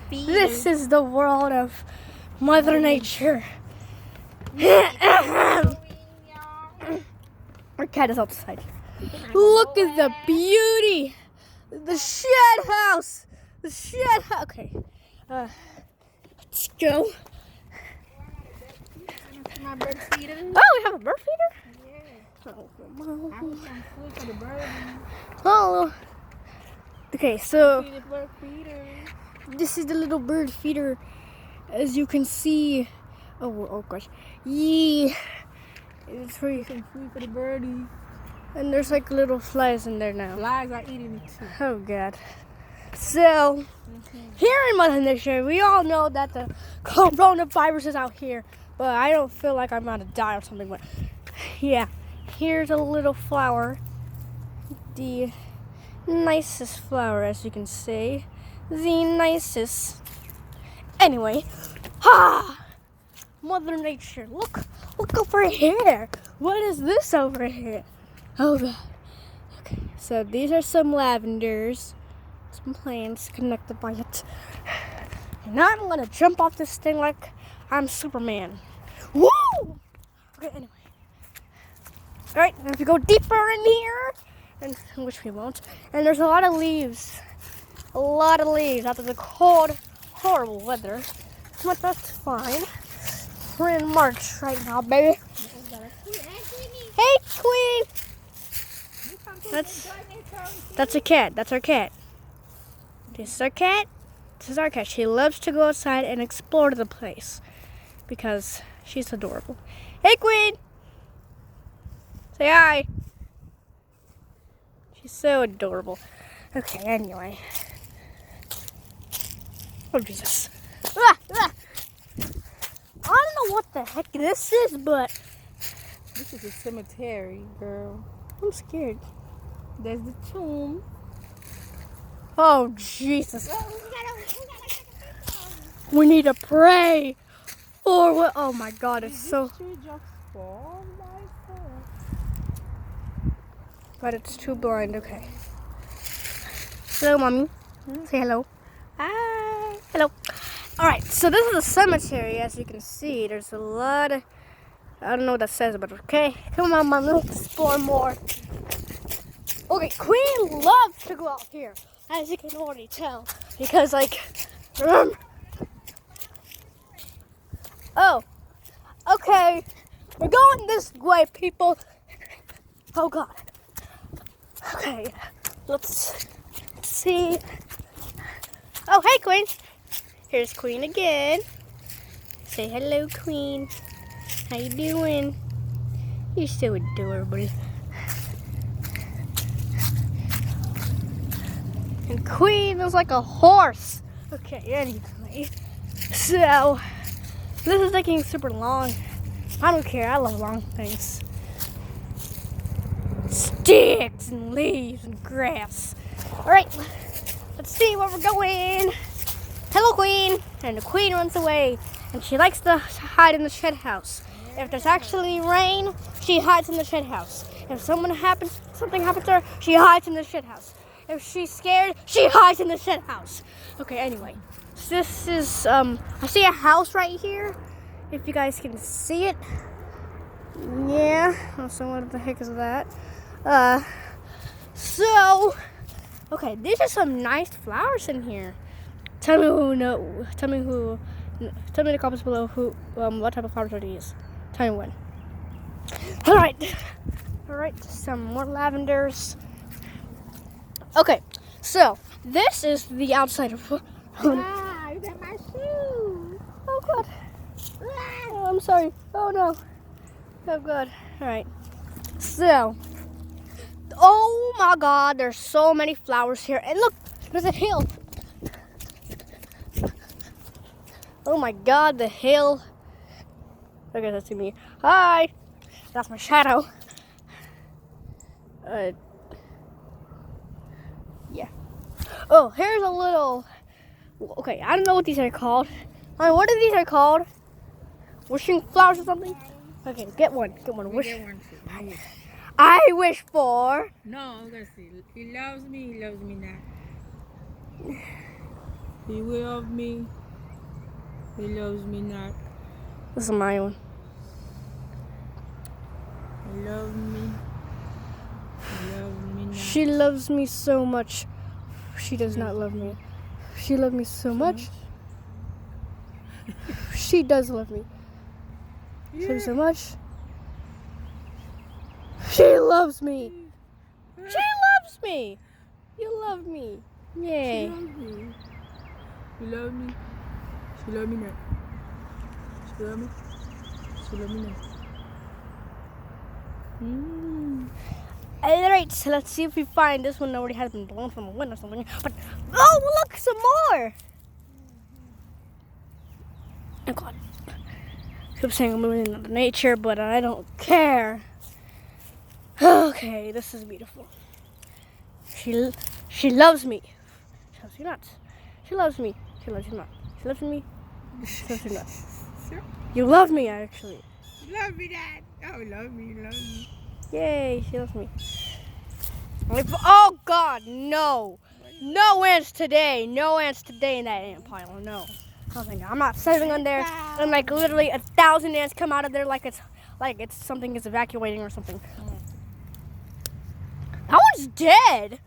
This is the world of Mother Nature. Our cat is outside. Look at the beauty. The shed house. The shed house. Okay. Let's go. My bird feeder. Oh, we have a bird feeder? Yeah. I want some food for the bird. Oh. Okay, so Feed the bird feeder. this is the little bird feeder. As you can see. Oh gosh. Yeah. It's free. Some food for the birdies. And there's like little flies in there now. Flies are eating it too. Oh God. So, here in Mother Nature, we all know that the coronavirus is out here. But I don't feel like I'm about to die or something. But yeah, here's a little flower. The nicest flower, as you can see. The nicest. Anyway, Mother Nature, look over here. What is this over here? Oh God. Okay, so these are some lavenders, some plants connected by it. And now I'm gonna jump off this thing like I'm Superman. Woo! Okay, anyway. Alright, if we go deeper in here, and which we won't, and there's a lot of leaves. A lot of leaves after the cold, horrible weather. But that's fine. We're in March right now, baby. Hey, Queen! That's a cat. That's our cat. This is our cat. This is our cat. She loves to go outside and explore the place because she's adorable. Hey, Queen! Say hi. She's so adorable. Okay, anyway. Oh, Jesus. I don't know what the heck this is, but This is a cemetery, girl. I'm scared. There's the tomb. Oh, Jesus. We need to pray. For what? Oh, my God. It's so... But it's too blind. Okay. Hello, Mommy. Say hello. Hi. Hello. Alright, so this is a cemetery. As you can see, there's a lot of... I don't know what that says, but okay. Come on, Mom. Let's explore more. Okay, Queen loves to go out here. As you can already tell. Because, like... Oh. Okay. We're going this way, people. Oh, God. Okay. Let's see. Oh, hey, Queen. Here's Queen again. Say hello, Queen. How you doing? You're so adorable. And Queen is like a horse. Okay, anyway. So, this is taking super long. I don't care. I love long things. Sticks and leaves and grass. Alright, let's see where we're going. Hello, Queen. And the Queen runs away. And she likes to hide in the shed house. If there's actually rain, she hides in the shed house. If something happens to her, she hides in the shed house. If she's scared, she hides in the shed house. Okay, anyway. So this is, I see a house right here. If you guys can see it. Yeah. So what the heck is that? So, okay, these are some nice flowers in here. Tell me in the comments below what type of flowers are these. Tell me when. Alright, some more lavenders. Okay, so this is the outside of. Wow, you got my shoe. Oh God. Oh, I'm sorry. Oh no. Oh God. Alright. So. Oh my God, there's so many flowers here. And look, there's a hill. Oh my God, the hill. Okay, that's me. Hi. That's my shadow. Yeah. Oh, here's a little... Okay, I don't know what these are called. What are these are called? Wishing flowers or something? Okay, get one. Wish. Get one too. I wish for... No, I'm gonna see. He loves me not. He will love me. He loves me not. This is my one. He loves me. He loves me not. She loves me so much. She does not love me. She loves me so much. She does love me. She loves me so much. She loves me. She loves me. You love me. She Yay. loves me. She loves me. She loves me not. She loves me. She loves me not. Alright, so let's see if we find this one already has been blown from a wind or something. But oh, look, some more. Oh God. I keep saying I'm moving into nature, but I don't care. Okay, this is beautiful. She loves me. She loves you not. She loves me. She loves you not. She loves me. She loves you not. You love me, actually. Love me, Dad. Oh, love me, love me. Yay, she loves me. Oh God, no. No ants today. No ants today in that ant pile. No. I'm not saving on there. And like literally 1,000 ants come out of there like it's something is evacuating or something. That one's dead.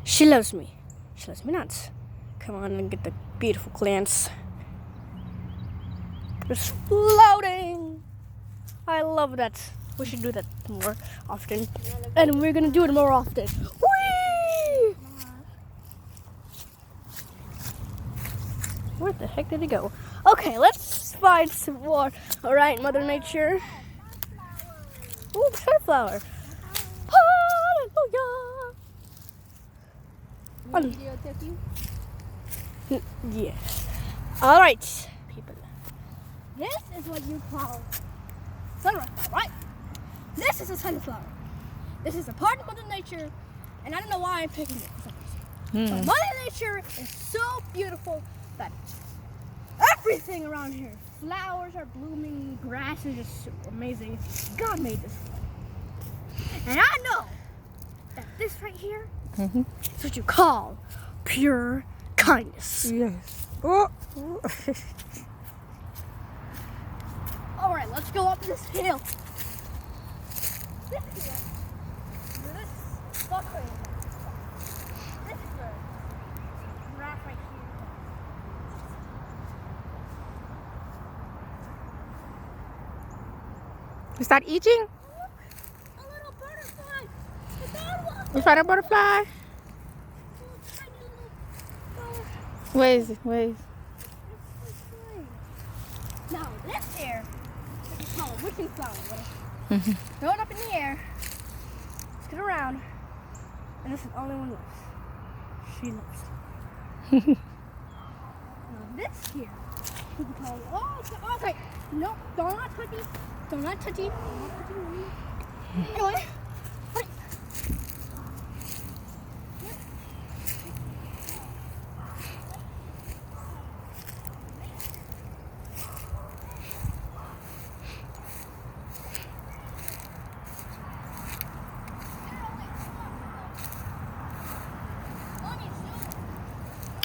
She loves me. She loves me not. Come on and get the beautiful glance. It's floating. I love that. We should do that more often. And we're gonna do it more often. Whee! Where the heck did it go? Okay, let's find some more. Alright, Mother Nature. Ooh, sunflower. Hallelujah. Videotape you? Yes. Alright, people. This is what you call sunflower, right? This is a sunflower. This is a part of Mother Nature, and I don't know why I'm picking it for some reason. But Mother Nature is so beautiful that everything around here, flowers are blooming, grass is just so amazing. God made this. And I know that this right here is what you call pure kindness. Yes. Oh. All right, let's go up this hill. This hill. This fucker. This is the rock right here. You start eating? Look, a little butterfly. I found one. You find a butterfly? Little tiny little flower. Where is it? Where is it? Now this here, we call a wishing flower. Throw it up in the air, spin around, and this is the only one left. She loves it. Now this here, we can call okay. No, don't not touchy. Don't not touchy. Anyway.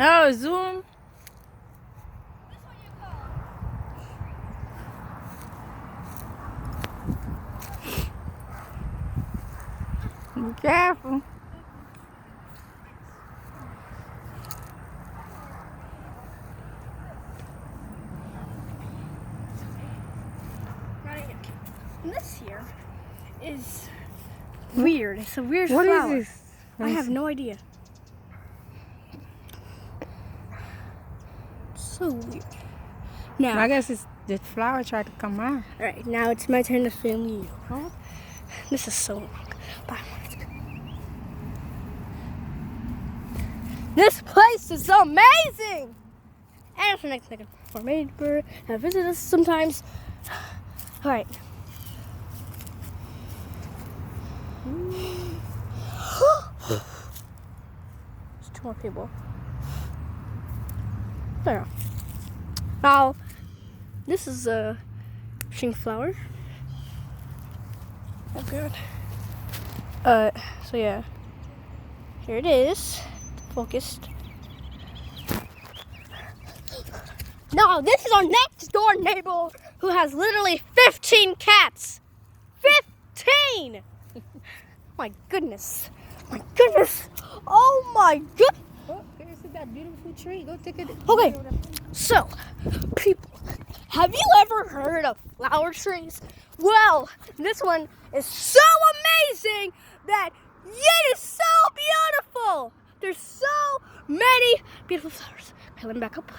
Oh, zoom. Be careful. And this here is weird. It's a weird What flower. is this? I have no idea. So weird. Now, I guess it's the flower tried to come out. all right, now it's my turn to film you. Huh? This is so long. Bye. This place is amazing! And for next second, for neighbor, and visit us sometimes. All right. There's 2 more people. There. Now, this is a wishing flower. Oh, good. So yeah, here it is. focused. No, this is our next door neighbor who has literally 15 cats. 15! My goodness. My goodness. Oh my goodness. Oh, there's that beautiful tree. Go take it. Okay, so, people, have you ever heard of flower trees? Well, this one is so amazing that it is so beautiful. There's so many beautiful flowers. Okay, let me back up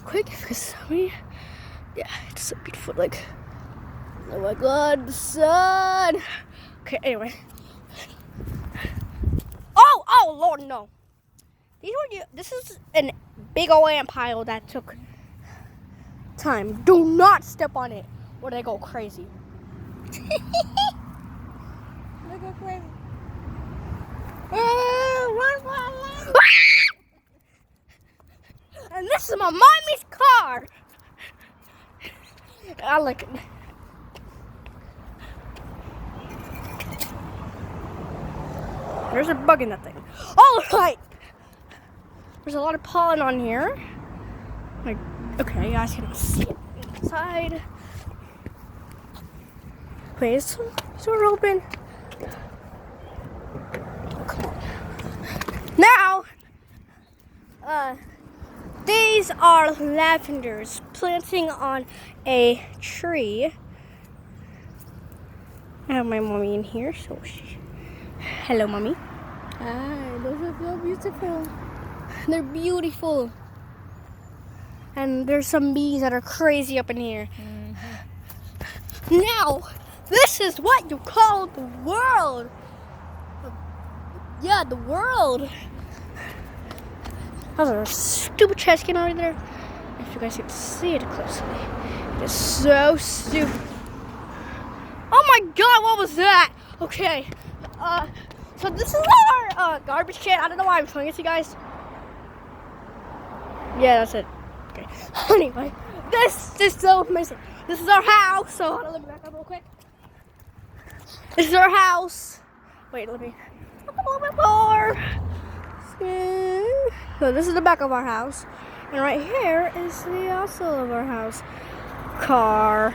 quick because yeah, it's so beautiful. Like, oh my God, the sun. Okay, anyway. Oh Lord, no. This is a big old ant pile that took time. Do not step on it or they go crazy. They go crazy. And this is my mommy's car. I like it. There's a bug in that thing. All right. There's a lot of pollen on here. Like, okay, you guys can see it inside. Please, door open. Come on. Now, these are lavenders planting on a tree. I have my mommy in here, so hello, mommy. Hi, those are so beautiful. They're beautiful. And there's some bees that are crazy up in here. Now, this is what you call the world. Yeah, the world. That was a stupid chest can over there. If you guys can see it closely. It is so stupid. Oh my God, what was that? Okay. So this is our garbage can. I don't know why I'm showing it to you guys. Yeah, that's it. Okay. Anyway, this is so amazing. This is our house. So hold on, let me back up real quick. This is our house. Wait, let me up a little bit more. So this is the back of our house, and right here is the outside of our house. Car.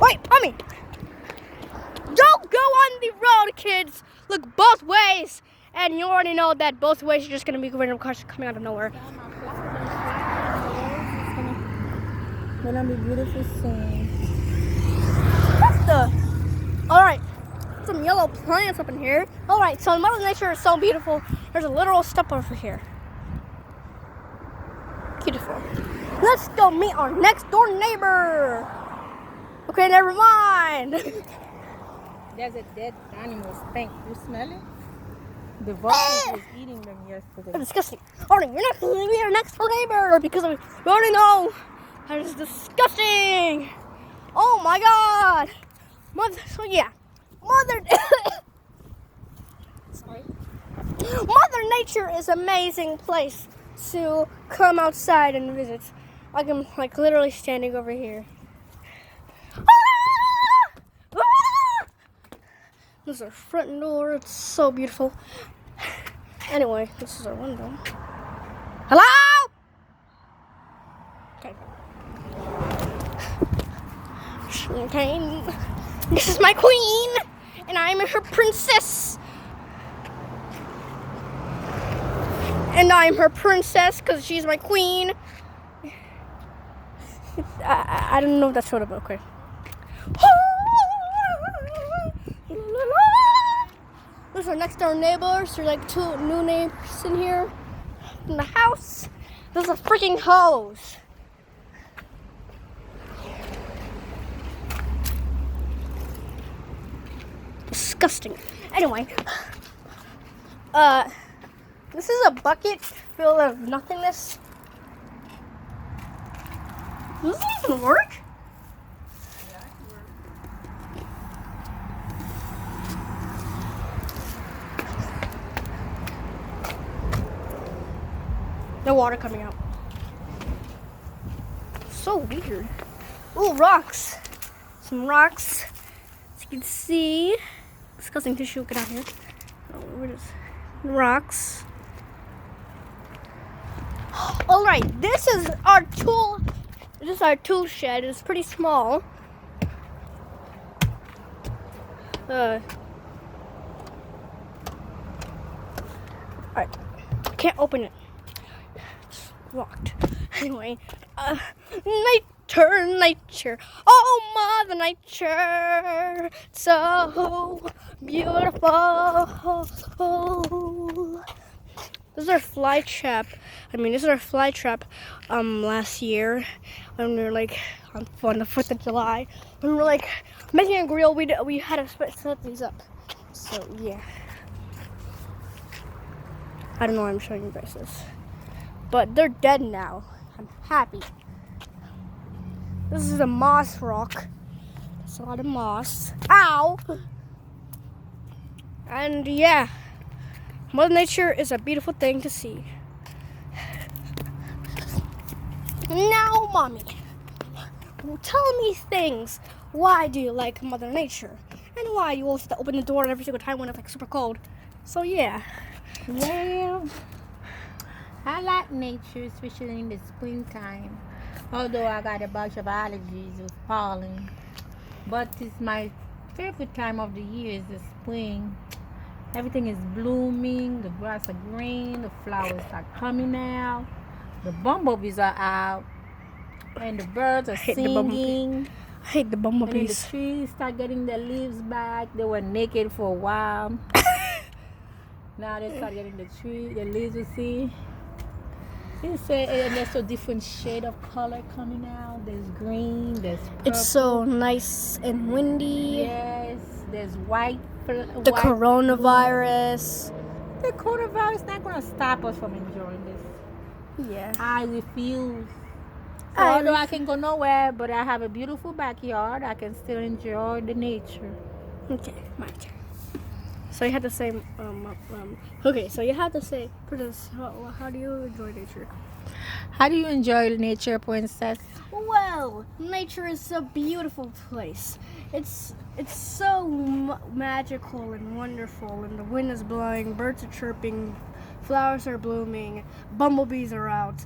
Wait, mommy! Don't go on the road, kids. Look both ways. And you already know that both ways are just going to be random cars coming out of nowhere. It's gonna be beautiful soon. What the? Alright. Some yellow plants up in here. Alright, so Mother Nature is so beautiful. There's a literal step over here. Beautiful. Let's go meet our next door neighbor. Okay, never mind. There's a dead animal stink. You smell it? The vultures was eating them yesterday. That's disgusting. Alright, you're not going to be our next door neighbor because we already know that is disgusting. Oh my God. Sorry. Mother Nature is an amazing place to come outside and visit. Like I'm like literally standing over here. This is our front door. It's so beautiful. Anyway, this is our window. Hello? Okay. Okay. This is my queen, and I'm her princess. And I'm her princess because she's my queen. I don't know if that's what about. Okay. Those are next door neighbors. There's like 2 new neighbors in here in the house. There's a freaking hose. Disgusting. Anyway, this is a bucket filled of nothingness. Does this even work? No water coming out. So weird. Ooh, rocks. Some rocks. As you can see. Disgusting tissue. Get out here. Oh, where is rocks. All right, this is our tool. This is our tool shed. It's pretty small. Alright, can't open it. It's locked. Anyway, nature. Oh, Mother Nature, so beautiful. This is our fly trap. This is our fly trap. Last year when we were like on the 4th of July, when we were like making a grill, we had to set these up. So yeah. I don't know why I'm showing you guys this. But they're dead now. I'm happy. This is a moss rock. There's a lot of moss. Ow! And yeah, Mother Nature is a beautiful thing to see. Now, Mommy, tell me things. Why do you like Mother Nature? And why you always have to open the door every single time when it's like super cold? So yeah. Well, I like nature, especially in the springtime. Although I got a bunch of allergies with pollen. But it's my favorite time of the year is the spring. Everything is blooming, the grass are green, the flowers are coming out, the bumblebees are out, and the birds are singing. I hate the And then the bumblebees. trees start getting their leaves back. They were naked for a while. Now they start getting the leaves, you see. And there's a different shade of color coming out. There's green, there's purple. It's so nice and windy. Yes, there's white. The coronavirus. The coronavirus is not going to stop us from enjoying this. Yeah. I refuse. So although I can go nowhere, but I have a beautiful backyard, I can still enjoy the nature. Okay, my turn. So you have to say, okay, so you have to say, Princess, how do you enjoy nature? How do you enjoy nature, Princess? Well, nature is a beautiful place. It's so magical and wonderful, and the wind is blowing, birds are chirping, flowers are blooming, bumblebees are out.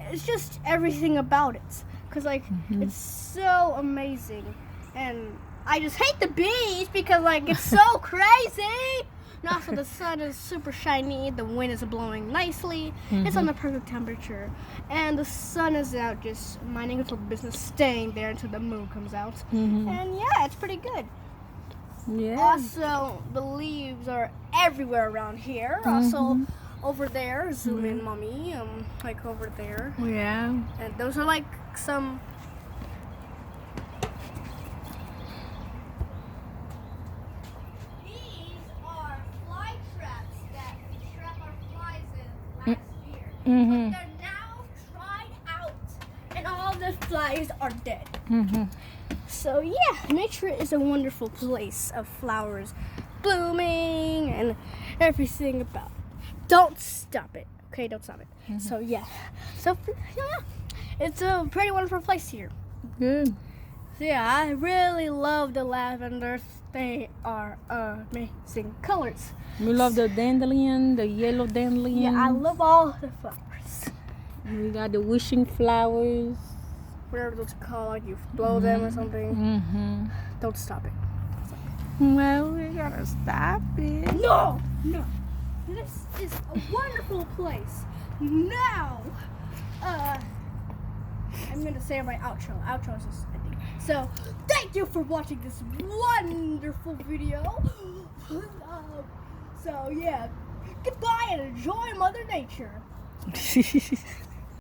It's just everything about it, because it's so amazing. And I just hate the bees because it's so crazy. And also the sun is super shiny, the wind is blowing nicely, it's on the perfect temperature, and the sun is out just minding its own business, staying there until the moon comes out. And yeah, it's pretty good. Yeah. Also, the leaves are everywhere around here. Also, over there, zoom in, Mommy, like over there. Yeah. And those are some... Mm-hmm. They're now tried out, and all the flies are dead. So yeah, nature is a wonderful place of flowers blooming and everything about it. Don't stop it, okay? Don't stop it. So yeah, it's a pretty wonderful place here. Good. So yeah, I really love the lavenders. They are amazing colors. We love the dandelion, the yellow dandelion. Yeah, I love all the flowers. We got the wishing flowers. Whatever those are called, you blow them or something. Don't stop it. Well, we gotta stop it. No! This is a wonderful place. Now, I'm gonna say my outro. Outro is just ending. So, thank you for watching this wonderful video. So yeah, goodbye and enjoy Mother Nature.